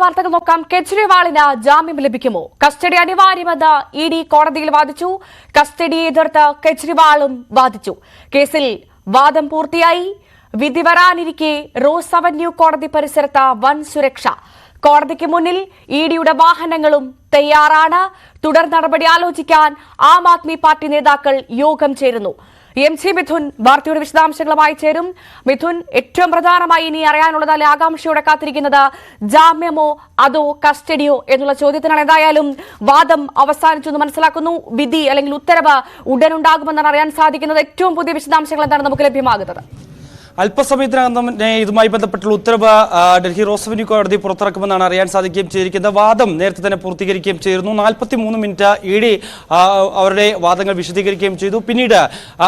വാർത്തകൾ നോക്കാം. കെജ്രിവാളിന് ജാമ്യം ലഭിക്കുമോ? കസ്റ്റഡി അനിവാര്യമെന്ന് ഇഡി കോടതിയിൽ വാദിച്ചു. കസ്റ്റഡിയെ എതിർത്ത് കെജ്രിവാളും വാദിച്ചു. കേസിൽ വാദം പൂർത്തിയായി. വിധി വരാനിരിക്കെ റോസ് അവന്യൂ കോടതി പരിസരത്ത് വൻ സുരക്ഷ. കോടതിക്ക് മുന്നിൽ ഇഡിയുടെ വാഹനങ്ങളും തയ്യാറാണ്. തുടർ നടപടി ആലോചിക്കാൻ ആം ആദ്മി പാർട്ടി നേതാക്കൾ യോഗം ചേരുന്നു. MC മിഥുൻ വാർത്തയുടെ വിശദാംശങ്ങളുമായി ചേരും. മിഥുൻ, ഏറ്റവും പ്രധാനമായി ഇനി അറിയാനുള്ളത്, അല്ലെ ആകാംക്ഷയോടെ കാത്തിരിക്കുന്നത്, ജാമ്യമോ അതോ കസ്റ്റഡിയോ എന്നുള്ള ചോദ്യത്തിനാണ്. എന്തായാലും വാദം അവസാനിച്ചു എന്ന് മനസ്സിലാക്കുന്നു. വിധി അല്ലെങ്കിൽ ഉത്തരവ് ഉടനുണ്ടാകുമെന്നാണ് അറിയാൻ സാധിക്കുന്നത്. ഏറ്റവും പുതിയ വിശദാംശങ്ങൾ എന്താണ് നമുക്ക് ലഭ്യമാകുന്നത്? അല്പസമയത്തിനകം തന്നെ ഇതുമായി ബന്ധപ്പെട്ടുള്ള ഉത്തരവ് ഡൽഹി റോസ് അവന്യൂ കോടതി പുറത്തിറക്കുമെന്നാണ് അറിയാൻ സാധിക്കുകയും ചെയ്തിരിക്കുന്നത്. വാദം നേരത്തെ തന്നെ പൂർത്തീകരിക്കുകയും ചെയ്തിരുന്നു. 43 മിനിറ്റ് ഇഡി അവരുടെ വാദങ്ങൾ വിശദീകരിക്കുകയും ചെയ്തു. പിന്നീട്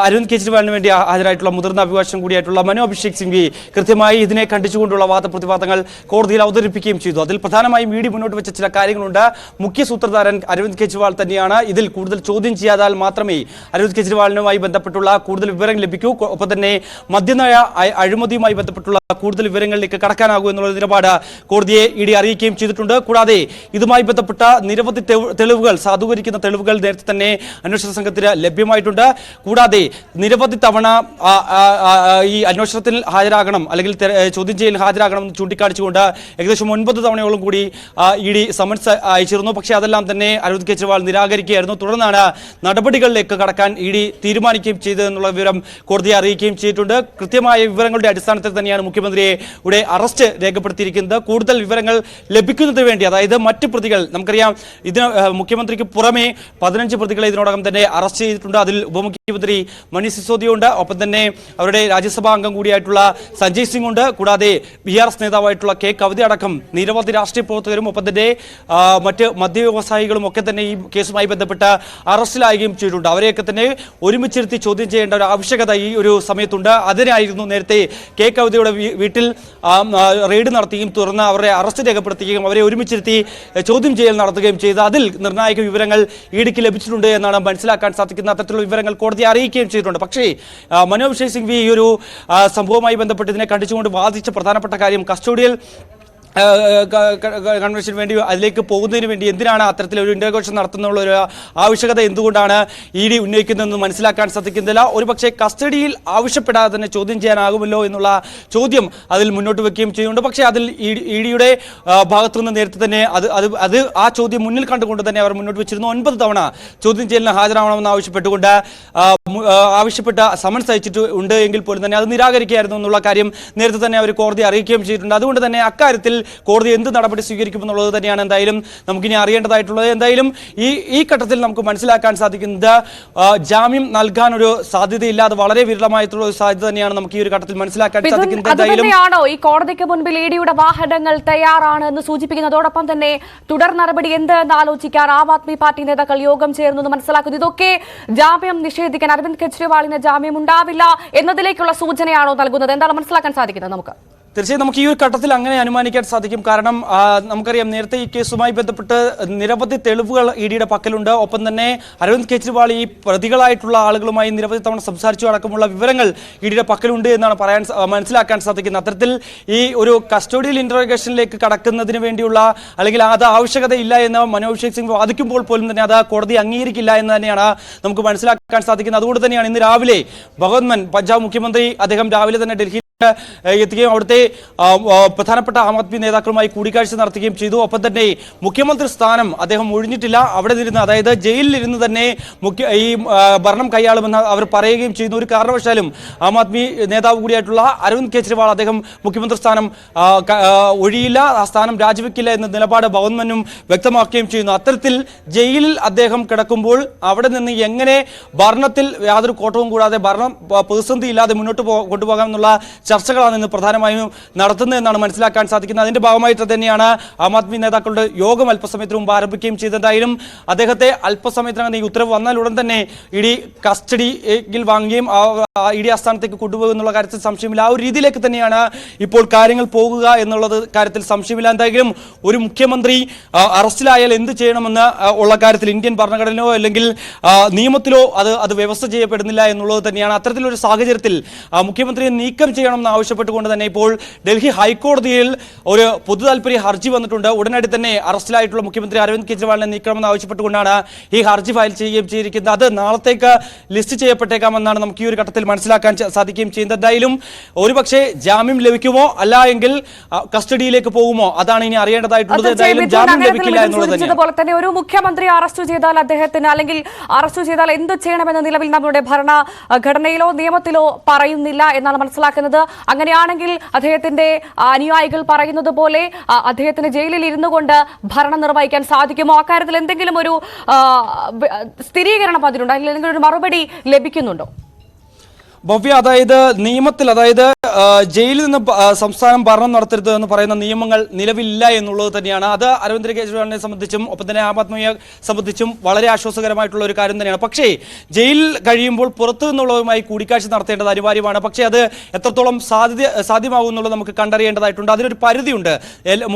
അരവിന്ദ് കെജ്രിവാളിന് വേണ്ടി ഹാജരായിട്ടുള്ള മുതിർന്ന അഭിഭാഷകൻ കൂടിയായിട്ടുള്ള മനു അഭിഷേക് സിംഗ്വി കൃത്യമായി ഇതിനെ ഖണ്ഡിച്ചുകൊണ്ടുള്ള വാദപ്രതിവാദങ്ങൾ കോടതിയിൽ അവതരിപ്പിക്കുകയും ചെയ്തു. അതിൽ പ്രധാനമായും ഇഡി മുന്നോട്ട് വെച്ച ചില കാര്യങ്ങളുണ്ട്. മുഖ്യ സൂത്രധാരൻ അരവിന്ദ് കെജ്രിവാൾ തന്നെയാണ്. ഇതിൽ കൂടുതൽ ചോദ്യം ചെയ്യാതാൽ മാത്രമേ അരവിന്ദ് കെജ്രിവാളിനുമായി ബന്ധപ്പെട്ടുള്ള കൂടുതൽ വിവരങ്ങൾ ലഭിക്കൂ. ഒപ്പം തന്നെ മദ്യനയ അഴിമതിയുമായി ബന്ധപ്പെട്ടുള്ള കൂടുതൽ വിവരങ്ങളിലേക്ക് കടക്കാനാകൂ എന്നുള്ള നിലപാട് കോടതിയെ ഇഡി അറിയിക്കുകയും ചെയ്തിട്ടുണ്ട്. കൂടാതെ ഇതുമായി ബന്ധപ്പെട്ട നിരവധി തെളിവുകൾ, സാധൂകരിക്കുന്ന തെളിവുകൾ നേരത്തെ തന്നെ അന്വേഷണ സംഘത്തിന് ലഭ്യമായിട്ടുണ്ട്. കൂടാതെ നിരവധി തവണ ഈ അന്വേഷണത്തിൽ ഹാജരാകണം അല്ലെങ്കിൽ ചോദ്യം ചെയ്യലിൽ ഹാജരാകണം എന്ന് ചൂണ്ടിക്കാണിച്ചുകൊണ്ട് ഏകദേശം 9 തവണയോളം കൂടി ഇഡി സമൻസ് അയച്ചിരുന്നു. പക്ഷേ അതെല്ലാം തന്നെ അരവിന്ദ് കെജ്രിവാൾ നിരാകരിക്കുകയായിരുന്നു. തുടർന്നാണ് നടപടികളിലേക്ക് കടക്കാൻ ഇഡി തീരുമാനിക്കുകയും ചെയ്തതെന്നുള്ള വിവരം കോടതിയെ അറിയിക്കുകയും ചെയ്തിട്ടുണ്ട്. കൃത്യമായ വിവരങ്ങളുടെ അടിസ്ഥാനത്തിൽ തന്നെയാണ് മുഖ്യമന്ത്രിയുടെ അറസ്റ്റ് രേഖപ്പെടുത്തിയിരിക്കുന്നത്. കൂടുതൽ വിവരങ്ങൾ ലഭിക്കുന്നതിന് വേണ്ടി, അതായത് മറ്റ് പ്രതികൾ, നമുക്കറിയാം ഇതിന് മുഖ്യമന്ത്രിക്ക് പുറമെ 15 പ്രതികളെ ഇതിനോടകം തന്നെ അറസ്റ്റ് ചെയ്തിട്ടുണ്ട്. അതിൽ ഉപമുഖ്യമന്ത്രി മനീഷ് സിസോദിയ ഉണ്ട്. ഒപ്പം തന്നെ അവരുടെ രാജ്യസഭാ അംഗം കൂടിയായിട്ടുള്ള സഞ്ജയ് സിംഗ് ഉണ്ട്. കൂടാതെ BRS നേതാവായിട്ടുള്ള കെ കവിത അടക്കം നിരവധി രാഷ്ട്രീയ പ്രവർത്തകരും ഒപ്പം തന്നെ മറ്റ് മദ്യ വ്യവസായികളും ഒക്കെ തന്നെ ഈ കേസുമായി ബന്ധപ്പെട്ട് അറസ്റ്റിലാവുകയും ചെയ്തിട്ടുണ്ട്. അവരെയൊക്കെ തന്നെ ഒരുമിച്ചിരുത്തി ചോദ്യം ചെയ്യേണ്ട ഒരു ആവശ്യകത ഈ ഒരു സമയത്തുണ്ട്. അതിനായിരുന്നു നേരത്തെ കെ കവിതയുടെ വീട്ടിൽ റെയ്ഡ് നടത്തുകയും തുടർന്ന് അവരെ അറസ്റ്റ് രേഖപ്പെടുത്തുകയും അവരെ ഒരുമിച്ചിരുത്തി ചോദ്യം ചെയ്യൽ നടത്തുകയും ചെയ്ത് അതിൽ നിർണായക വിവരങ്ങൾ ഇഡിക്ക് ലഭിച്ചിട്ടുണ്ട് എന്നാണ് മനസ്സിലാക്കാൻ സാധിക്കുന്ന. അത്തരത്തിലുള്ള വിവരങ്ങൾ കോടതിയെ അറിയിക്കുകയും ചെയ്തിട്ടുണ്ട്. പക്ഷേ മനു അഭിഷേക് സിംഗ്വി ഈ ഒരു സംഭവവുമായി ബന്ധപ്പെട്ട് ഇതിനെ കണ്ടിച്ചുകൊണ്ട് വാദിച്ച പ്രധാനപ്പെട്ട കാര്യം, കസ്റ്റോഡിയൽ കൺവെൻഷന് വേണ്ടി അതിലേക്ക് പോകുന്നതിന് വേടി എന്തിനാണ് അത്തരത്തിലൊരു ഇൻ്റർഗേഷൻ നടത്തുന്നുള്ള ഒരു ആവശ്യകത എന്തുകൊണ്ടാണ് ഇഡി ഉന്നയിക്കുന്നതെന്ന് മനസ്സിലാക്കാൻ സാധിക്കുന്നില്ല. ഒരുപക്ഷെ കസ്റ്റഡിയിൽ ആവശ്യപ്പെടാതെ തന്നെ ചോദ്യം ചെയ്യാനാകുമല്ലോ എന്നുള്ള ചോദ്യം അതിൽ മുന്നോട്ട് വെക്കുകയും ചെയ്യുന്നുണ്ട്. പക്ഷേ അതിൽ ഇഡിയുടെ ഭാഗത്തുനിന്ന് നേരത്തെ തന്നെ അത് ആ ചോദ്യം മുന്നിൽ കണ്ടുകൊണ്ട് തന്നെ അവർ മുന്നോട്ട് വെച്ചിരുന്നു. 9 തവണ ചോദ്യം ചെയ്യലിന് ഹാജരാവണമെന്ന് ആവശ്യപ്പെട്ടുകൊണ്ട് ആവശ്യപ്പെട്ട സമൻസ് അയച്ചിട്ട് ഉണ്ട് എങ്കിൽ പോലും തന്നെ അത് നിരാകരിക്കുകയായിരുന്നു എന്നുള്ള കാര്യം നേരത്തെ തന്നെ അവർ കോടതിയെ അറിയിക്കുകയും ചെയ്തിട്ടുണ്ട്. അതുകൊണ്ട് തന്നെ അക്കാര്യത്തിൽ കോടതി എന്ത് നടപടി സ്വീകരിക്കുമെന്നുള്ളത് തന്നെയാണ് എന്തായാലും നമുക്കിനി അറിയേണ്ടതായിട്ടുള്ളത്. എന്തായാലും ഈ ഘട്ടത്തിൽ നമുക്ക് മനസ്സിലാക്കാൻ സാധിക്കുന്നത് ജാമ്യം നൽകാൻ ഒരു സാധ്യതയില്ലാതെ വളരെ വിരളമായിട്ടുള്ള ഒരു സാധ്യത തന്നെയാണ് നമുക്ക് ഈ ഒരു ഘട്ടത്തിൽ മനസ്സിലാക്കാൻ സാധിക്കുന്നത്. എന്തായാലും ഈ കോടതിക്ക് മുൻപിൽ ഇഡിയുടെ വാഹനങ്ങൾ തയ്യാറാണ് എന്ന് സൂചിപ്പിക്കുന്നതോടൊപ്പം തന്നെ തുടർ നടപടി എന്ത് എന്ന് ആലോചിക്കാൻ ആം ആദ്മി പാർട്ടി നേതാക്കൾ യോഗം ചേർന്നു മനസ്സിലാക്കുന്നു. ഇതൊക്കെ ജാമ്യം നിഷേധിക്കാൻ അരവിന്ദ് കെജ്രിവാളിന് ജാമ്യം ഉണ്ടാവില്ല എന്നതിലേക്കുള്ള സൂചനയാണോ നൽകുന്നത്? എന്താണ് മനസ്സിലാക്കാൻ സാധിക്കുന്നത് നമുക്ക്? തീർച്ചയായും നമുക്ക് ഈ ഒരു ഘട്ടത്തിൽ അങ്ങനെ അനുമാനിക്കാൻ സാധിക്കും. കാരണം നമുക്കറിയാം നേരത്തെ ഈ കേസുമായി ബന്ധപ്പെട്ട് നിരവധി തെളിവുകൾ ഇഡിയുടെ പക്കലുണ്ട്. ഒപ്പം തന്നെ അരവിന്ദ് കെജ്രിവാൾ ഈ പ്രതികളായിട്ടുള്ള ആളുകളുമായി നിരവധി തവണ സംസാരിച്ചു അടക്കമുള്ള വിവരങ്ങൾ ഇഡിയുടെ പക്കലുണ്ട് എന്നാണ് മനസ്സിലാക്കാൻ സാധിക്കുന്നത്. അത്തരത്തിൽ ഈ ഒരു കസ്റ്റോഡിയൽ ഇന്ററോഗേഷനിലേക്ക് കടക്കുന്നതിന് വേണ്ടിയുള്ള അല്ലെങ്കിൽ അത് ആവശ്യകതയില്ല എന്ന് മനു അഭിഷേക് സിംഗ് വാദിക്കുമ്പോൾ പോലും തന്നെ അത് കോടതി അംഗീകരിക്കില്ല എന്ന് തന്നെയാണ് നമുക്ക് മനസ്സിലാക്കാൻ സാധിക്കുന്നത്. അതുകൊണ്ട് തന്നെയാണ് ഇന്ന് രാവിലെ ഭഗവത് മാൻ, പഞ്ചാബ് മുഖ്യമന്ത്രി, അദ്ദേഹം രാവിലെ തന്നെ ഡൽഹി എത്തുകയും അവിടുത്തെ പ്രധാനപ്പെട്ട ആം ആദ്മി നേതാക്കളുമായി കൂടിക്കാഴ്ച നടത്തുകയും ചെയ്തു. ഒപ്പം തന്നെ മുഖ്യമന്ത്രി സ്ഥാനം അദ്ദേഹം ഒഴിഞ്ഞിട്ടില്ല. അവിടെ നിന്നിരുന്ന്, അതായത് ജയിലിലിരുന്ന് തന്നെ ഈ ഭരണം കൈയാളുമെന്ന് അവർ പറയുകയും ചെയ്യുന്നു. ഒരു കാരണവശാലും ആം ആദ്മി നേതാവ് കൂടിയായിട്ടുള്ള അരവിന്ദ് കെജ്രിവാൾ അദ്ദേഹം മുഖ്യമന്ത്രി സ്ഥാനം ഒഴിയില്ല, ആ സ്ഥാനം രാജിവെക്കില്ല എന്ന നിലപാട് ഭഗവത് മാനും വ്യക്തമാക്കുകയും ചെയ്യുന്നു. അത്തരത്തിൽ ജയിലിൽ അദ്ദേഹം കിടക്കുമ്പോൾ അവിടെ നിന്ന് എങ്ങനെ ഭരണത്തിൽ യാതൊരു കോട്ടവും കൂടാതെ ഭരണം പ്രതിസന്ധി ഇല്ലാതെ മുന്നോട്ട് കൊണ്ടുപോകാമെന്നുള്ള ചർച്ചകളാണ് ഇന്ന് പ്രധാനമായും നടത്തുന്നതെന്നാണ് മനസ്സിലാക്കാൻ സാധിക്കുന്നത്. അതിന്റെ ഭാഗമായിട്ട് തന്നെയാണ് ആം ആദ്മി നേതാക്കളുടെ യോഗം അല്പസമയത്തിന് മുമ്പ് ആരംഭിക്കുകയും ചെയ്തതായാലും അദ്ദേഹത്തെ അല്പസമയത്തിനകം ഈ ഉത്തരവ് വന്നാൽ ഉടൻ തന്നെ ഇഡി കസ്റ്റഡിയിൽ വാങ്ങുകയും ഇഡി ആസ്ഥാനത്തേക്ക് കൊണ്ടുപോകുന്നുള്ള കാര്യത്തിൽ സംശയമില്ല. ആ ഒരു രീതിയിലേക്ക് തന്നെയാണ് ഇപ്പോൾ കാര്യങ്ങൾ പോകുക എന്നുള്ളത് കാര്യത്തിൽ സംശയമില്ല. എന്തായാലും ഒരു മുഖ്യമന്ത്രി അറസ്റ്റിലായാൽ എന്ത് ചെയ്യണമെന്ന് ഉള്ള കാര്യത്തിൽ ഇന്ത്യൻ ഭരണഘടനയോ അല്ലെങ്കിൽ നിയമത്തിലോ അത് വ്യവസ്ഥ ചെയ്യപ്പെടുന്നില്ല എന്നുള്ളത് തന്നെയാണ്. അത്തരത്തിലൊരു സാഹചര്യത്തിൽ മുഖ്യമന്ത്രിയെ നീക്കം ചെയ്യണം നീക്കണമെന്ന് ആവശ്യപ്പെട്ടുകൊണ്ട് തന്നെ ഇപ്പോൾ ഡൽഹി ഹൈക്കോടതിയിൽ ഒരു പൊതു താൽപര്യ ഹർജി വന്നിട്ടുണ്ട്. ഉടനടി തന്നെ അറസ്റ്റിലായിട്ടുള്ള മുഖ്യമന്ത്രി അരവിന്ദ് കെജ്രിവാളിനെ നീക്കണമെന്ന് ആവശ്യപ്പെട്ടുകൊണ്ടാണ് ഈ ഹർജി ഫയൽ ചെയ്യുകയും ചെയ്തിരിക്കുന്നത്. അത് നാളത്തേക്ക് ലിസ്റ്റ് ചെയ്യപ്പെട്ടേക്കാമെന്നാണ് നമുക്ക് ഈ ഒരു ഘട്ടത്തിൽ മനസ്സിലാക്കാൻ സാധിക്കുകയും ചെയ്യുന്നത്. എന്തായാലും ഒരുപക്ഷെ ജാമ്യം ലഭിക്കുമോ അല്ല എങ്കിൽ കസ്റ്റഡിയിലേക്ക് പോകുമോ അതാണ് ഇനി അറിയേണ്ടതായിട്ടുള്ളത്. എന്തായാലും ജാമ്യം ലഭിക്കില്ല എന്നുള്ളത് പോലെ തന്നെ ഒരു മുഖ്യമന്ത്രി അറസ്റ്റ് ചെയ്താൽ അദ്ദേഹത്തിന് അല്ലെങ്കിൽ അറസ്റ്റ് ചെയ്താൽ എന്ത് ചെയ്യണമെന്ന് നിലവിൽ നമ്മുടെ ഭരണഘടനയിലോ നിയമത്തിലോ പറയുന്നില്ല എന്നാണ് മനസ്സിലാക്കുന്നത്. അങ്ങനെയാണെങ്കിൽ അദ്ദേഹത്തിന്റെ അനുയായികൾ പറയുന്നത് പോലെ അദ്ദേഹത്തിന് ജയിലിൽ ഇരുന്നു കൊണ്ട് ഭരണം നിർവഹിക്കാൻ സാധിക്കുമോ? അക്കാര്യത്തിൽ എന്തെങ്കിലും ഒരു സ്ഥിരീകരണം അതിനുണ്ടോ, അല്ലെങ്കിൽ ഒരു മറുപടി ലഭിക്കുന്നുണ്ടോ? ഭവ്യ, അതായത് നിയമത്തിൽ, അതായത് ജയിലിൽ നിന്ന് സംസ്ഥാനം ഭരണം നടത്തരുത് എന്ന് പറയുന്ന നിയമങ്ങൾ നിലവിലില്ല എന്നുള്ളത് തന്നെയാണ്. അത് അരവിന്ദ് കെജ്രിവാളിനെ സംബന്ധിച്ചും ഒപ്പം തന്നെ ആം ആദ്മിയെ സംബന്ധിച്ചും വളരെ ആശ്വാസകരമായിട്ടുള്ള ഒരു കാര്യം തന്നെയാണ്. പക്ഷേ ജയിലിൽ കഴിയുമ്പോൾ പുറത്തു നിന്നുള്ളവരുമായി കൂടിക്കാഴ്ച നടത്തേണ്ടത് അനിവാര്യമാണ്. പക്ഷേ അത് എത്രത്തോളം സാധ്യമാകുമെന്നുള്ളത് നമുക്ക് കണ്ടറിയേണ്ടതായിട്ടുണ്ട്. അതിനൊരു പരിധിയുണ്ട്.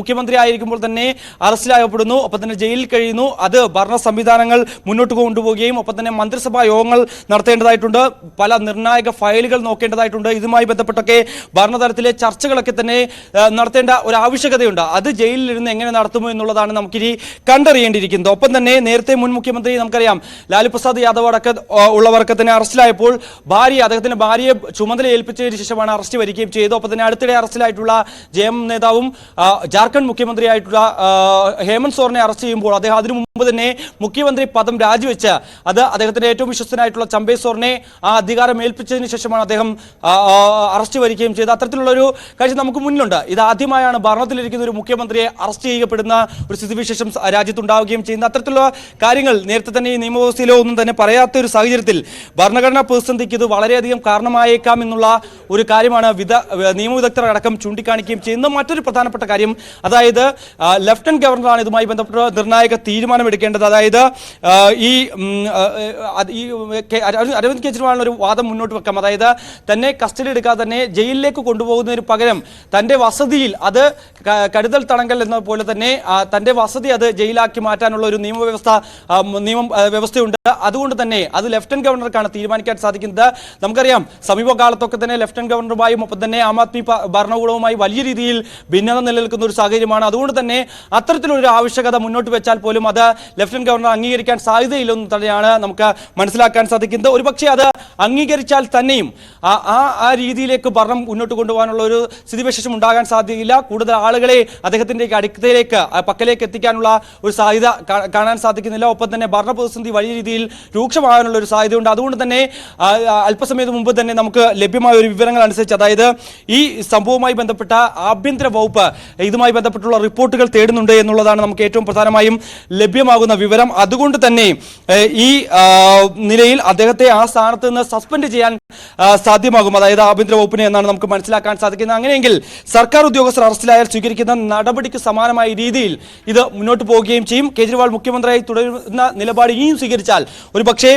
മുഖ്യമന്ത്രി ആയിരിക്കുമ്പോൾ തന്നെ അറസ്റ്റിലാകപ്പെടുന്നു, ഒപ്പം തന്നെ ജയിലിൽ കഴിയുന്നു. അത് ഭരണ സംവിധാനങ്ങൾ മുന്നോട്ട് കൊണ്ടുപോവുകയും ഒപ്പം തന്നെ മന്ത്രിസഭാ യോഗങ്ങൾ നടത്തേണ്ടതായിട്ടുണ്ട്. പല നിർണായക ഫയലുകൾ നോക്കേണ്ടതായിട്ടുണ്ട്. ഇതുമായി ബന്ധപ്പെട്ടൊക്കെ ഭരണതലത്തിലെ ചർച്ചകളൊക്കെ തന്നെ നടത്തേണ്ട ഒരു ആവശ്യകതയുണ്ട്. അത് ജയിലിൽ ഇരുന്ന് എങ്ങനെ നടത്തുമോ എന്നുള്ളതാണ് നമുക്കിനി കണ്ടറിയേണ്ടിയിരിക്കുന്നത്. ഒപ്പം തന്നെ നേരത്തെ മുൻ മുഖ്യമന്ത്രി നമുക്കറിയാം ലാലു പ്രസാദ് യാദവ് അടക്കം ഉള്ളവർക്ക് തന്നെ അറസ്റ്റിലായപ്പോൾ അദ്ദേഹത്തിന്റെ ഭാര്യയെ ചുമതല ഏൽപ്പിച്ചതിന് ശേഷമാണ് അറസ്റ്റ് വരികയും ചെയ്തത്. ഒപ്പം തന്നെ അടുത്തിടെ അറസ്റ്റിലായിട്ടുള്ള ജെഎം നേതാവും ജാർഖണ്ഡ് മുഖ്യമന്ത്രിയായിട്ടുള്ള ഹേമന്ത് സോറനെ അറസ്റ്റ് ചെയ്യുമ്പോൾ അദ്ദേഹം അതിനു മുമ്പ് തന്നെ മുഖ്യമന്ത്രി പദം രാജിവെച്ച് അദ്ദേഹത്തിന്റെ ഏറ്റവും വിശ്വസ്തനായിട്ടുള്ള ചമ്പേ സോറിനെ ആ അധികാരം ഏൽപ്പിച്ചതിന് ശേഷമാണ് അദ്ദേഹം അറസ്റ്റ് വരികയും ചെയ്തത്. അത്തരത്തിലുള്ള ഒരു കാര്യം നമുക്ക് മുന്നിലുണ്ട്. ഇത് ആദ്യമായാണ് ഭരണത്തിലിരിക്കുന്ന ഒരു മുഖ്യമന്ത്രിയെ അറസ്റ്റ് ചെയ്യപ്പെടുന്ന ഒരു സ്ഥിതിവിശേഷം രാജ്യത്തുണ്ടാവുകയും ചെയ്യുന്ന അത്തരത്തിലുള്ള കാര്യങ്ങൾ നേരത്തെ തന്നെ ഈ നിയമവ്യവസ്ഥയിലോ ഒന്നും തന്നെ പറയാത്ത ഒരു സാഹചര്യത്തിൽ ഭരണഘടനാ പ്രതിസന്ധിക്ക് ഇത് വളരെയധികം കാരണമായേക്കാം എന്നുള്ള ഒരു കാര്യമാണ് നിയമവിദഗ്ധർ അടക്കം ചൂണ്ടിക്കാണിക്കുകയും ചെയ്യുന്ന മറ്റൊരു പ്രധാനപ്പെട്ട കാര്യം. അതായത് ലഫ്റ്റനന്റ് ഗവർണറാണ് ഇതുമായി ബന്ധപ്പെട്ട നിർണായക തീരുമാനമെടുക്കേണ്ടത്. അതായത് ഈ അരവിന്ദ് കെജ്രിവാളിന് ഒരു വാദം മുന്നോട്ട് വെക്കാം. അതായത് തന്നെ കസ്റ്റഡി എടുക്കാതെ തന്നെ ജയിലിലേക്ക് കൊണ്ടുപോകുന്നതിന് പകരം തന്റെ വസതിയിൽ, അത് കരുതൽ തടങ്കൽ എന്ന പോലെ തന്നെ തന്റെ വസതി അത് ജയിലാക്കി മാറ്റാനുള്ള ഒരു വ്യവസ്ഥയുണ്ട്. അതുകൊണ്ട് തന്നെ അത് ലഫ്റ്റനന്റ് ഗവർണർക്കാണ് തീരുമാനിക്കാൻ സാധിക്കുന്നത്. നമുക്കറിയാം സമീപകാലത്തൊക്കെ തന്നെ ലഫ്റ്റനന്റ് ഗവർണറുമായും ഒപ്പം തന്നെ ആം ആദ്മി ഭരണകൂടവുമായി വലിയ രീതിയിൽ ഭിന്നത നിലനിൽക്കുന്ന ഒരു സാഹചര്യമാണ്. അതുകൊണ്ട് തന്നെ അത്തരത്തിലൊരു ആവശ്യകത മുന്നോട്ട് വെച്ചാൽ പോലും അത് ലഫ്റ്റനന്റ് ഗവർണർ അംഗീകരിക്കാൻ സാധ്യതയില്ലെന്ന് തന്നെയാണ് നമുക്ക് മനസ്സിലാക്കാൻ സാധിക്കുന്നത്. ഒരുപക്ഷെ അത് അംഗീകരിച്ചാൽ തന്നെയും ആ രീതിയിലേക്ക് ഭരണം മുന്നോട്ട് കൊണ്ടുപോകാനുള്ള ഒരു സ്ഥിതിവിശേഷം ഉണ്ടാകാൻ സാധ്യതയില്ല. കൂടുതൽ ആളുകളെ അദ്ദേഹത്തിന്റെ അടുത്തേക്ക് പക്കലേക്ക് എത്തിക്കാനുള്ള ഒരു സാധ്യത കാണാൻ സാധിക്കുന്നില്ല. ഒപ്പം തന്നെ ഭരണ പ്രതിസന്ധി വലിയ രീതിയിൽ രൂക്ഷമാകാനുള്ള ഒരു സാധ്യതയുണ്ട്. അതുകൊണ്ട് തന്നെ അല്പസമയത്ത് മുമ്പ് തന്നെ നമുക്ക് ലഭ്യമായ ഒരു വിവരങ്ങൾ അനുസരിച്ച്, അതായത് ഈ സംഭവവുമായി ബന്ധപ്പെട്ട ആഭ്യന്തര വകുപ്പ് ഇതുമായി ബന്ധപ്പെട്ടുള്ള റിപ്പോർട്ടുകൾ തേടുന്നുണ്ട് എന്നുള്ളതാണ് നമുക്ക് ഏറ്റവും പ്രധാനമായും ലഭ്യമാകുന്ന വിവരം. അതുകൊണ്ട് തന്നെ ഈ നിലയിൽ അദ്ദേഹത്തെ ആ സ്ഥാനത്ത് നിന്ന് സസ്പെൻഡ് ചെയ്യാൻ സാധ്യമാകും, അതായത് ആഭ്യന്തര വകുപ്പിനെ എന്നാണ് നമുക്ക് മനസ്സിലാക്കാൻ സാധിക്കുന്നത്. അങ്ങനെയെങ്കിൽ സർക്കാർ ഉദ്യോഗസ്ഥർ അറസ്റ്റിലായാൽ സ്വീകരിക്കുന്ന നടപടിക്ക് സമാനമായ രീതിയിൽ ഇത് മുന്നോട്ട് പോവുകയും ചെയ്യും. കേജ്രിവാൾ മുഖ്യമന്ത്രിയായി തുടരുന്ന നിലപാട് ഇനിയും സ്വീകരിച്ചാൽ ഒരുപക്ഷെ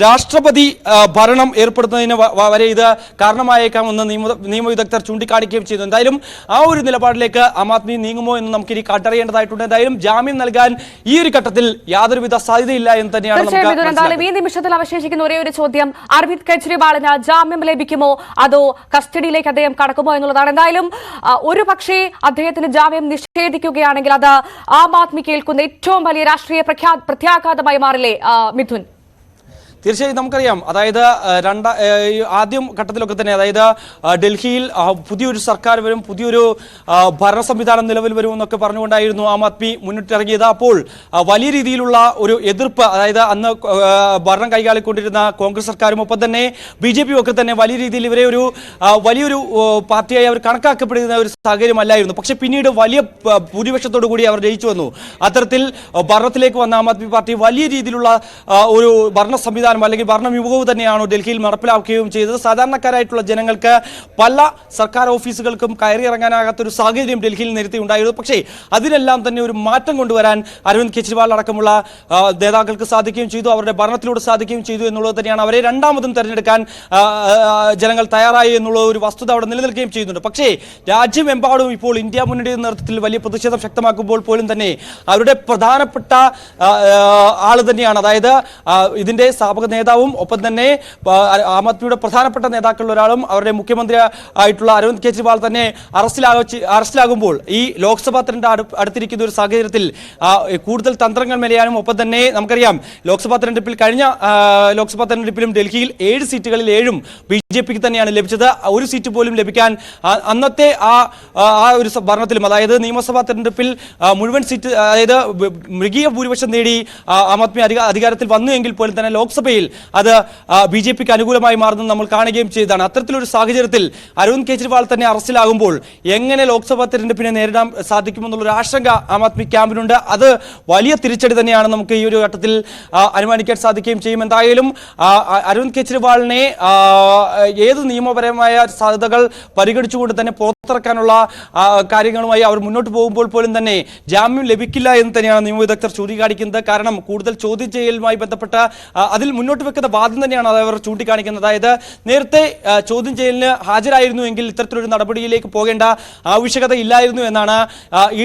രാഷ്ട്രപതി ഭരണം ഏർപ്പെടുത്തുന്നതിന് വരെ ഇത് കാരണമായേക്കാമെന്ന് നിയമവിദഗ്ധർ ചൂണ്ടിക്കാണിക്കുകയും ചെയ്തു. എന്തായാലും ആ ഒരു നിലപാടിലേക്ക് ആം ആദ്മി നീങ്ങുമോ എന്ന് നമുക്ക് ഇനി കണ്ടറിയേണ്ടതായിട്ടുണ്ട്. എന്തായാലും ജാമ്യം നൽകാൻ ഈ ഒരു ഘട്ടത്തിൽ യാതൊരുവിധ സാധ്യതയില്ല എന്ന് തന്നെയാണ് ഈ നിമിഷത്തിൽ അവശേഷിക്കുന്ന ഒരേ ഒരു ചോദ്യം, അരവിന്ദ് കെജ്രിവാളിന് ജാമ്യം ലഭിക്കുമോ അതോ കസ്റ്റഡിയിലേക്ക് അദ്ദേഹം കടക്കുമോ എന്നുള്ളതാണ്. എന്തായാലും ഒരു പക്ഷേ അദ്ദേഹത്തിന് ജാമ്യം നിഷേധിക്കുകയാണെങ്കിൽ അത് ആം ആദ്മി കേൾക്കുന്ന ഏറ്റവും വലിയ രാഷ്ട്രീയ പ്രത്യാഘാതമായി മാറില്ലേ മിഥുൻ? തീർച്ചയായും നമുക്കറിയാം, അതായത് ആദ്യം ഘട്ടത്തിലൊക്കെ തന്നെ, അതായത് ഡൽഹിയിൽ പുതിയൊരു സർക്കാർ വരും, പുതിയൊരു ഭരണ സംവിധാനം നിലവിൽ വരുമെന്നൊക്കെ പറഞ്ഞുകൊണ്ടായിരുന്നു ആം ആദ്മി മുന്നിട്ടിറങ്ങിയത്. അപ്പോൾ വലിയ രീതിയിലുള്ള ഒരു എതിർപ്പ്, അതായത് അന്ന് ഭരണം കൈകാളിക്കൊണ്ടിരുന്ന കോൺഗ്രസ് സർക്കാരും ഒപ്പം തന്നെ BJP ഒക്കെ തന്നെ വലിയ രീതിയിൽ ഇവരെ വലിയൊരു പാർട്ടിയായി അവർ കണക്കാക്കപ്പെടുന്ന ഒരു സാഹചര്യമല്ലായിരുന്നു. പക്ഷെ പിന്നീട് വലിയ ഭൂരിപക്ഷത്തോടു കൂടി അവർ ജയിച്ചു വന്നു. അത്തരത്തിൽ ഭരണത്തിലേക്ക് വന്ന ആം ആദ്മി പാർട്ടി വലിയ രീതിയിലുള്ള ഒരു ഭരണ സംവിധാനം അല്ലെങ്കിൽ ഭരണവിമുഖവും തന്നെയാണ് ഡൽഹിയിൽ നടപ്പിലാക്കുകയും ചെയ്തത്. സാധാരണക്കാരായിട്ടുള്ള ജനങ്ങൾക്ക് പല സർക്കാർ ഓഫീസുകൾക്കും കയറിയിറങ്ങാനാകാത്ത ഒരു സാഹചര്യം ഡൽഹിയിൽ നേരത്തെ ഉണ്ടായിരുന്നു. പക്ഷേ അതിനെല്ലാം തന്നെ ഒരു മാറ്റം കൊണ്ടുവരാൻ അരവിന്ദ് കെജ്രിവാൾ അടക്കമുള്ള നേതാക്കൾക്ക് സാധിക്കുകയും ചെയ്തു, അവരുടെ ഭരണത്തിലൂടെ സാധിക്കുകയും ചെയ്തു എന്നുള്ളത് തന്നെയാണ്. അവരെ രണ്ടാമതും തെരഞ്ഞെടുക്കാൻ ജനങ്ങൾ തയ്യാറായി എന്നുള്ള ഒരു വസ്തുത അവിടെ നിലനിൽക്കുകയും ചെയ്യുന്നുണ്ട്. പക്ഷേ രാജ്യമെമ്പാടും ഇപ്പോൾ ഇന്ത്യ മുന്നണിയുടെ നേതൃത്വത്തിൽ വലിയ പ്രതിഷേധം ശക്തമാക്കുമ്പോൾ പോലും തന്നെ അവരുടെ പ്രധാനപ്പെട്ട ആള് തന്നെയാണ്, അതായത് ഇതിന്റെ സ്ഥാപക നേതാവും ഒപ്പം തന്നെ ആം ആദ്മിയുടെ പ്രധാനപ്പെട്ട നേതാക്കളിൽ ഒരാളും അവരുടെ മുഖ്യമന്ത്രി ആയിട്ടുള്ള അരവിന്ദ് കെജ്രിവാൾ തന്നെ അറസ്റ്റിലാകുമ്പോൾ ഈ ലോക്സഭാ തെരഞ്ഞെടുപ്പ് അടുത്തിരിക്കുന്ന ഒരു സാഹചര്യത്തിൽ കൂടുതൽ തന്ത്രങ്ങൾ മെനയാനും ഒപ്പം തന്നെ നമുക്കറിയാം ലോക്സഭാ തെരഞ്ഞെടുപ്പിലും ഡൽഹിയിൽ 7 സീറ്റുകളിൽ 7ഉം BJPക്ക് തന്നെയാണ് ലഭിച്ചത്. ഒരു സീറ്റ് പോലും ലഭിക്കാൻ അന്നത്തെ ആ ഒരു ഭരണത്തിലും, അതായത് നിയമസഭാ തെരഞ്ഞെടുപ്പിൽ മുഴുവൻ സീറ്റ്, അതായത് മൃഗീയ ഭൂരിപക്ഷം നേടി ആം ആദ്മി അധികാരത്തിൽ വന്നു എങ്കിൽ പോലും തന്നെ ലോക്സഭയിൽ അത് BJPക്ക് അനുകൂലമായി മാറുന്നത് നമ്മൾ കാണുകയും ചെയ്തതാണ്. അത്തരത്തിലൊരു സാഹചര്യത്തിൽ അരവിന്ദ് കെജ്രിവാൾ തന്നെ അറസ്റ്റിലാകുമ്പോൾ എങ്ങനെ ലോക്സഭാ തെരഞ്ഞെടുപ്പിനെ നേരിടാൻ സാധിക്കുമെന്നുള്ളൊരു ആശങ്ക ആം ആദ്മി ക്യാമ്പിനുണ്ട്. അത് വലിയ തിരിച്ചടി തന്നെയാണ് നമുക്ക് ഈ ഒരു ഘട്ടത്തിൽ അനുമാനിക്കാൻ സാധിക്കുകയും ചെയ്യും. എന്തായാലും അരവിന്ദ് കെജ്രിവാളിനെ ഏത് നിയമപരമായ സാധ്യതകൾ പരിഗണിച്ചുകൊണ്ട് തന്നെ പുറത്തിറക്കാനുള്ള കാര്യങ്ങളുമായി അവർ മുന്നോട്ട് പോകുമ്പോൾ പോലും തന്നെ ജാമ്യം ലഭിക്കില്ല എന്ന് തന്നെയാണ് നിയമവിദഗ്ധർ ചൂണ്ടിക്കാണിക്കുന്നത്. കാരണം കൂടുതൽ ചോദ്യം ചെയ്യലുമായി ബന്ധപ്പെട്ട അതിൽ മുന്നോട്ട് വെക്കുന്ന വാദം തന്നെയാണ് അവർ ചൂണ്ടിക്കാണിക്കുന്നത്. അതായത് നേരത്തെ ചോദ്യം ചെയ്യലിന് ഹാജരായിരുന്നുവെങ്കിൽ ഇത്തരത്തിലൊരു നടപടിയിലേക്ക് പോകേണ്ട ആവശ്യകത ഇല്ലായിരുന്നു എന്നാണ്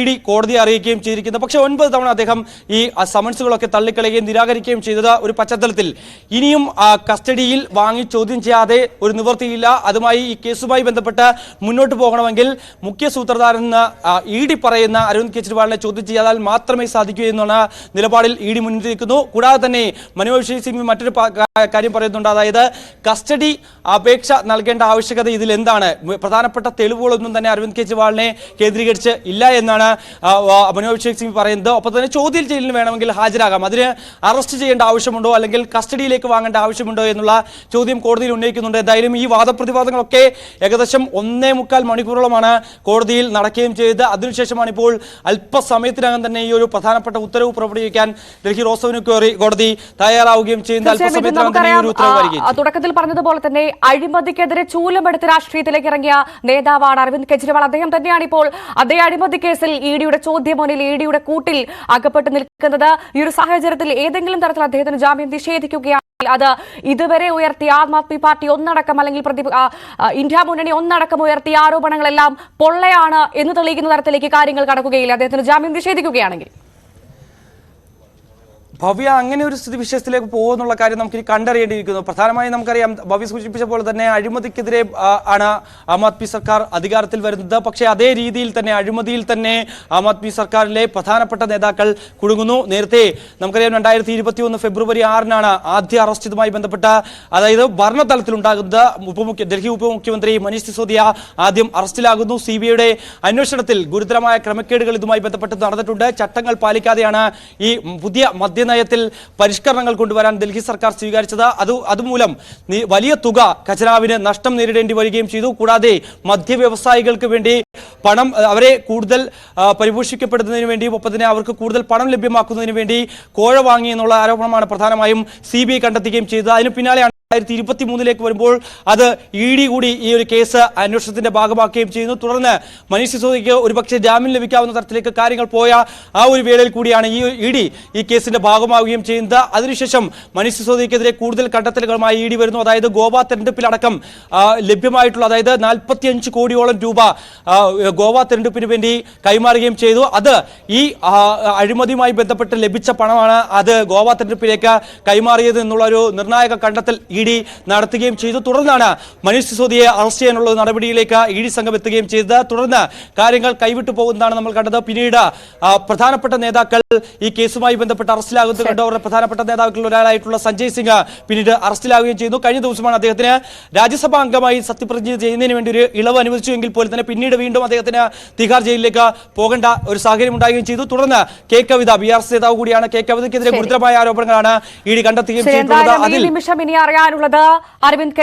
ED കോടതിയെ അറിയിക്കുകയും ചെയ്തിരിക്കുന്നത്. പക്ഷേ 9 തവണ അദ്ദേഹം ഈ സമൻസുകളൊക്കെ തള്ളിക്കളയുകയും നിരാകരിക്കുകയും ചെയ്തത് ഒരു പശ്ചാത്തലത്തിൽ ഇനിയും കസ്റ്റഡിയിൽ വാങ്ങി ചോദ്യം ചെയ്യാതെ ഒരു നിവൃത്തിയില്ല. അതുമായി ഈ കേസുമായി ബന്ധപ്പെട്ട് മുന്നോട്ട് പോകണമെങ്കിൽ മുഖ്യ സൂത്രധാരൻ എന്ന് ED പറയുന്ന അരവിന്ദ് കെജ്രിവാളിനെ ചോദ്യം ചെയ്യാതാൽ മാത്രമേ സാധിക്കൂ എന്നാണ് നിലപാടിൽ ED മുന്നിൽ നിൽക്കുന്നു. കൂടാതെ തന്നെ മനോജ് സിംഗ് മറ്റൊരു കാര്യം പറയുന്നുണ്ട്. അതായത് കസ്റ്റഡി അപേക്ഷ നൽകേണ്ട ആവശ്യകത ഇതിൽ എന്താണ്? പ്രധാനപ്പെട്ട തെളിവുകളൊന്നും തന്നെ അരവിന്ദ് കെജ്രിവാളിനെ കേന്ദ്രീകരിച്ച് ഇല്ല എന്നാണ് മനോജ് സിംഗ് പറയുന്നത്. ഒപ്പം തന്നെ ചോദ്യം ചെയ്യലിന് വേണമെങ്കിൽ ഹാജരാകാം. അതിന് അറസ്റ്റ് ചെയ്യേണ്ട ആവശ്യമുണ്ടോ അല്ലെങ്കിൽ കസ്റ്റഡിയിലേക്ക് വാങ്ങേണ്ട ആവശ്യമുണ്ടോ എന്നുള്ള ചോദ്യം കോടതിയിൽ ഉന്നയിക്കുന്നുണ്ട്. എന്തായാലും ഈ വാദപ്രതിവാദങ്ങളൊക്കെ ഏകദേശം 1.25 മണിക്കൂറോളമാണ് കോടതിയിൽ നടക്കുകയും ചെയ്തത്. അതിനുശേഷമാണ് ഇപ്പോൾ അല്പസമയത്തിനകം തന്നെ ഈ ഒരു പ്രധാനപ്പെട്ട ഉത്തരവ് പുറപ്പെടുവിക്കാൻ ഡൽഹി റോസ് കോടതി തയ്യാറാവുകയും ചെയ്യുന്ന അല്പസമയത്തിനകം തന്നെ ഈ ഒരു ഉത്തരവ് വരികയും. തുടക്കത്തിൽ പറഞ്ഞതുപോലെ തന്നെ അഴിമതിക്കെതിരെ ചൂലമെടുത്ത് രാഷ്ട്രീയത്തിലേക്ക് ഇറങ്ങിയ നേതാവാണ് അരവിന്ദ് കെജ്രിവാൾ. അദ്ദേഹം തന്നെയാണ് ഇപ്പോൾ അതേ അഴിമതി കേസിൽ EDയുടെ ചോദ്യമൊന്നിൽ EDയുടെ കൂട്ടിൽ അകപ്പെട്ട് നിൽക്കുന്നത്. ഈ ഒരു സാഹചര്യത്തിൽ ഏതെങ്കിലും തരത്തിൽ അദ്ദേഹത്തിന് ജാമ്യം നിഷേധിക്കുകയാണ് അത് ഇതുവരെ ഉയർത്തിയ ആം ആദ്മി പാർട്ടി ഒന്നടക്കം അല്ലെങ്കിൽ ഇന്ത്യ മുന്നണി ഒന്നടക്കം ഉയർത്തിയ ആരോപണങ്ങളെല്ലാം പൊള്ളയാണ് എന്ന് തെളിയിക്കുന്ന തരത്തിലേക്ക് കാര്യങ്ങൾ കടക്കുകയില്ല അദ്ദേഹത്തിന് ജാമ്യം നിഷേധിക്കുകയാണെങ്കിൽ. ഭവ്യ, അങ്ങനെ ഒരു സ്ഥിതിവിശേഷത്തിലേക്ക് പോകുന്നുള്ള കാര്യം നമുക്ക് ഇനി കണ്ടറിയേണ്ടിയിരിക്കുന്നു. പ്രധാനമായും നമുക്കറിയാം, ഭവ്യ സൂചിപ്പിച്ച പോലെ തന്നെ അഴിമതിക്കെതിരെ ആണ് ആം ആദ്മി സർക്കാർ അധികാരത്തിൽ വരുന്നത്. പക്ഷേ അതേ രീതിയിൽ തന്നെ അഴിമതിയിൽ തന്നെ ആം ആദ്മി സർക്കാരിലെ പ്രധാനപ്പെട്ട നേതാക്കൾ കുടുങ്ങുന്നു. നേരത്തെ നമുക്കറിയാം 2021 ഫെബ്രുവരി 6-നാണ് ആദ്യ അറസ്റ്റ് ഇതുമായി ബന്ധപ്പെട്ട, അതായത് ഭരണതലത്തിലുണ്ടാകുന്നത്. ഡൽഹി ഉപമുഖ്യമന്ത്രി മനീഷ് സിസോദിയ ആദ്യം അറസ്റ്റിലാകുന്നു. CBIയുടെ അന്വേഷണത്തിൽ ഗുരുതരമായ ക്രമക്കേടുകൾ ഇതുമായി ബന്ധപ്പെട്ട് നടന്നിട്ടുണ്ട്. ചട്ടങ്ങൾ പാലിക്കാതെയാണ് ഈ പുതിയ നയത്തിൽ പരിഷ്കരണങ്ങൾ കൊണ്ടുവരാൻ ഡൽഹി സർക്കാർ സ്വീകരിച്ചത്. അതുമൂലം വലിയ തുക ഖജനാവിന് നഷ്ടം നേരിടേണ്ടി വരികയും ചെയ്തു. കൂടാതെ മദ്യവ്യവസായികൾക്ക് വേണ്ടി പണം, അവരെ കൂടുതൽ പരിപോഷിക്കപ്പെടുന്നതിന് വേണ്ടിയും ഒപ്പം തന്നെ അവർക്ക് കൂടുതൽ പണം ലഭ്യമാക്കുന്നതിന് വേണ്ടി കോഴ വാങ്ങി എന്നുള്ള ആരോപണമാണ് പ്രധാനമായും CBI കണ്ടെത്തുകയും ചെയ്തത്. അതിന് പിന്നാലെയാണ് 2023 വരുമ്പോൾ അത് ED കൂടി ഈ ഒരു കേസ് അന്വേഷണത്തിന്റെ ഭാഗമാക്കുകയും ചെയ്യുന്നു. തുടർന്ന് മനീഷ് സിസോദിക്ക് ഒരുപക്ഷെ ജാമ്യം ലഭിക്കാവുന്ന തരത്തിലേക്ക് കാര്യങ്ങൾ പോയ ആ ഒരു വേളയിൽ കൂടിയാണ് ഈ ED ഈ കേസിന്റെ ഭാഗമാവുകയും ചെയ്യുന്നത്. അതിനുശേഷം മനീഷ് സിസോദിക്കെതിരെ കൂടുതൽ കണ്ടെത്തലുകളുമായി ED വരുന്നു. അതായത് ഗോവ തെരഞ്ഞെടുപ്പിലടക്കം ലഭ്യമായിട്ടുള്ള, അതായത് 45 കോടിയോളം രൂപ ഗോവ തെരഞ്ഞെടുപ്പിന് വേണ്ടി കൈമാറുകയും ചെയ്തു. അത് ഈ അഴിമതിയുമായി ബന്ധപ്പെട്ട് ലഭിച്ച പണമാണ് അത് ഗോവ തെരഞ്ഞെടുപ്പിലേക്ക് കൈമാറിയത് എന്നുള്ള ഒരു നിർണായക കണ്ടെത്തൽ ED നടത്തുകയും ചെയ്തു. തുടർന്നാണ് മനീഷ് സിസോദിയെ അറസ്റ്റ് ചെയ്യാനുള്ള നടപടിയിലേക്ക് ED സംഘം എത്തുകയും ചെയ്തത്. തുടർന്ന് കാര്യങ്ങൾ കൈവിട്ടു പോകുന്നതാണ് നമ്മൾ കണ്ടത്. പിന്നീട് പ്രധാനപ്പെട്ട നേതാക്കൾ ഈ കേസുമായി ബന്ധപ്പെട്ട് അറസ്റ്റിലാകുന്നത് കണ്ടു. അവരുടെ പ്രധാനപ്പെട്ട നേതാക്കളിൽ ഒരാളായിട്ടുള്ള സഞ്ജയ് സിംഗ് പിന്നീട് അറസ്റ്റിലാവുകയും ചെയ്യുന്നു. കഴിഞ്ഞ ദിവസമാണ് അദ്ദേഹത്തിന് രാജ്യസഭാ അംഗമായി സത്യപ്രതിജ്ഞ ചെയ്യുന്നതിന് വേണ്ടി ഒരു ഇളവ് അനുവദിച്ചുവെങ്കിൽ പോലും തന്നെ പിന്നീട് വീണ്ടും അദ്ദേഹത്തിന് തിഹാർ ജയിലിലേക്ക് പോകേണ്ട ഒരു സാഹചര്യം ഉണ്ടാവുകയും ചെയ്തു. തുടർന്ന് കെ കവിത, BRS നേതാവ് കൂടിയാണ്, കെ കവിതയ്ക്കെതിരെ ഗുരുതരമായ ആരോപണങ്ങളാണ് ED കണ്ടെത്തുകയും ചെയ്തിട്ടുള്ളത്. അതിൽ നിമിഷം ഇനി അറിയാനുള്ളത് അരവിന്ദ്